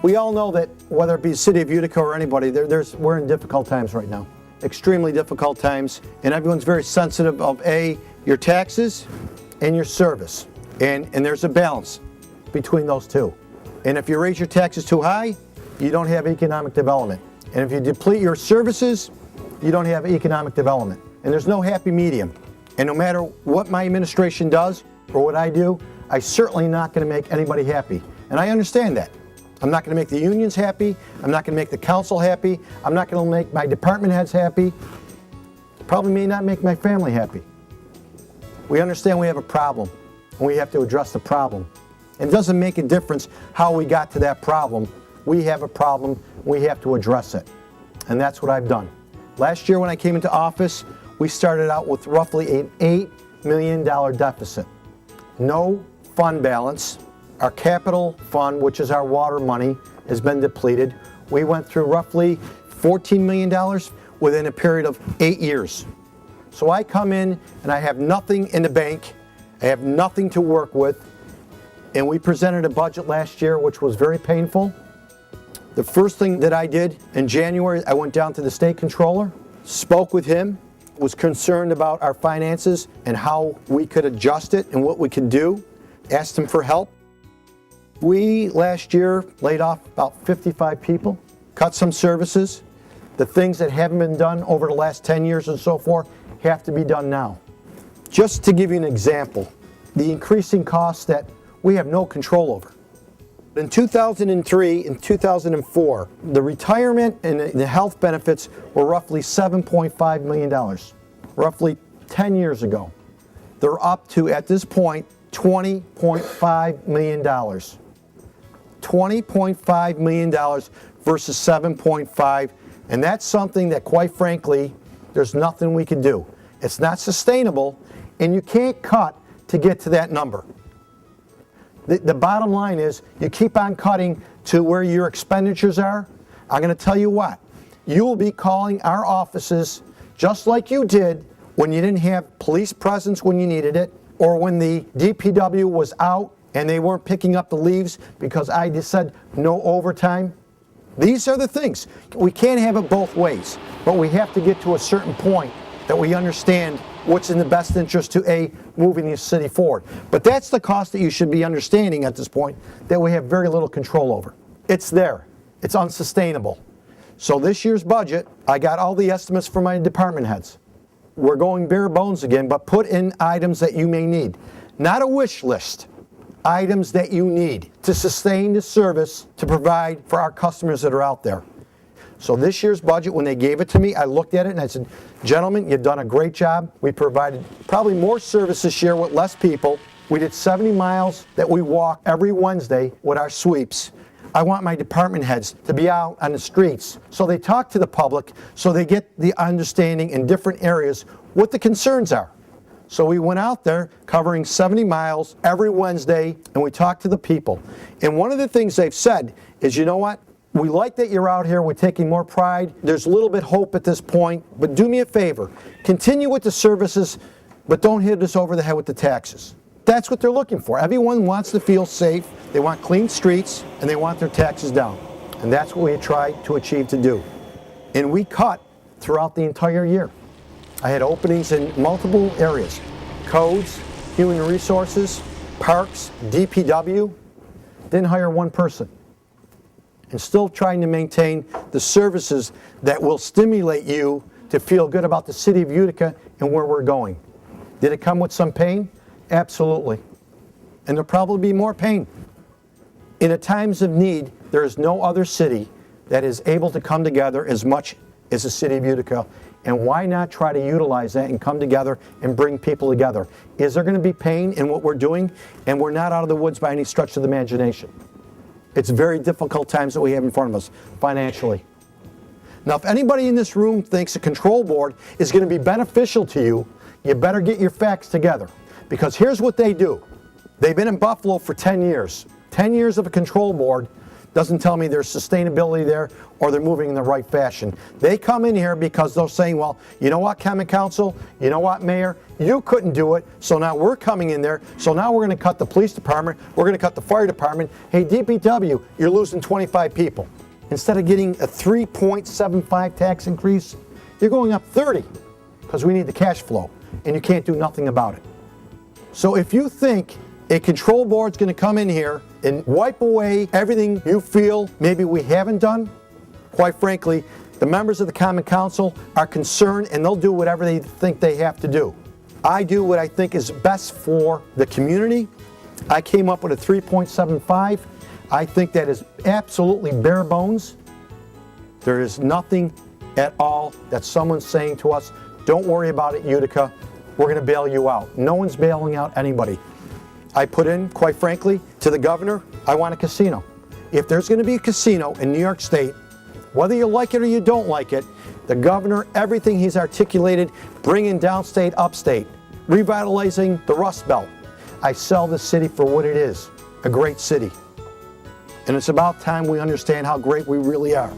We all know that whether it be the city of Utica or anybody, we're in difficult times right now. Extremely difficult times, and everyone's very sensitive of your taxes and your service. And there's a balance between those two. And if you raise your taxes too high, you don't have economic development. And if you deplete your services, you don't have economic development. And there's no happy medium. And no matter what my administration does or what I do, I'm certainly not going to make anybody happy. And I understand that. I'm not going to make the unions happy. I'm not going to make the council happy. I'm not going to make my department heads happy. Probably may not make my family happy. We understand we have a problem, and we have to address the problem. It doesn't make a difference how we got to that problem. We have a problem, we have to address it. And that's what I've done. Last year when I came into office, we started out with roughly an $8 million deficit. No fund balance. Our capital fund, which is our water money, has been depleted. We went through roughly $14 million within a period of 8 years. So I come in and I have nothing in the bank. I have nothing to work with. And we presented a budget last year which was very painful. The first thing that I did in January, I went down to the state controller, spoke with him, was concerned about our finances and how we could adjust it and what we could do, asked him for help. We last year laid off about 55 people, cut some services. The things that haven't been done over the last 10 years and so forth have to be done now. Just to give you an example, the increasing costs that we have no control over. In 2003 and 2004, the retirement and the health benefits were roughly $7.5 million, roughly 10 years ago. They're up to, at this point, $20.5 million. $20.5 million versus 7.5, and that's something that, quite frankly, there's nothing we can do. It's not sustainable, and you can't cut to get to that number. The bottom line is, you keep on cutting to where your expenditures are. I'm going to tell you what, you will be calling our offices just like you did when you didn't have police presence when you needed it, or when the DPW was out and they weren't picking up the leaves because I just said no overtime. These are the things. We can't have it both ways, but we have to get to a certain point that we understand what's in the best interest to moving the city forward. But that's the cost that you should be understanding at this point, that we have very little control over. It's there. It's unsustainable. So this year's budget, I got all the estimates from my department heads. We're going bare bones again, but put in items that you may need. Not a wish list. Items that you need to sustain the service to provide for our customers that are out there. So this year's budget, when they gave it to me, I looked at it and I said, gentlemen, you've done a great job. We provided probably more service this year with less people. We did 70 miles that we walk every Wednesday with our sweeps. I want my department heads to be out on the streets so they talk to the public, so they get the understanding in different areas what the concerns are. So we went out there covering 70 miles every Wednesday and we talked to the people. And one of the things they've said is, you know what? We like that you're out here. We're taking more pride. There's a little bit hope at this point, but do me a favor. Continue with the services, but don't hit us over the head with the taxes. That's what they're looking for. Everyone wants to feel safe. They want clean streets, and they want their taxes down. And that's what we try to achieve to do. And we cut throughout the entire year. I had openings in multiple areas. Codes, human resources, parks, DPW. Didn't hire one person. And still trying to maintain the services that will stimulate you to feel good about the city of Utica and where we're going. Did it come with some pain? Absolutely. And there'll probably be more pain. In the times of need, there is no other city that is able to come together as much as the city of Utica. And why not try to utilize that and come together and bring people together? Is there going to be pain in what we're doing? And we're not out of the woods by any stretch of the imagination. It's very difficult times that we have in front of us financially. Now, if anybody in this room thinks a control board is going to be beneficial to you, you better get your facts together. Because here's what they do. They've been in Buffalo for 10 years. 10 years of a control board. doesn't tell me there's sustainability there or they're moving in the right fashion. They come in here because they're saying, well, you know what, Common Council, you know what, Mayor, you couldn't do it, so now we're coming in there, so now we're going to cut the police department, we're going to cut the fire department. Hey, DPW, you're losing 25 people. Instead of getting a 3.75 tax increase, you're going up 30 because we need the cash flow, and you can't do nothing about it. So if you think a control board's going to come in here and wipe away everything you feel maybe we haven't done, quite frankly, the members of the Common Council are concerned and they'll do whatever they think they have to do. I do what I think is best for the community. I came up with a 3.75. I think that is absolutely bare bones. There is nothing at all that someone's saying to us, don't worry about it, Utica, we're going to bail you out. No one's bailing out anybody. I put in, quite frankly, to the governor, I want a casino. If there's going to be a casino in New York State, whether you like it or you don't like it, the governor, everything he's articulated, bringing downstate, upstate, revitalizing the Rust Belt. I sell the city for what it is, a great city. And it's about time we understand how great we really are.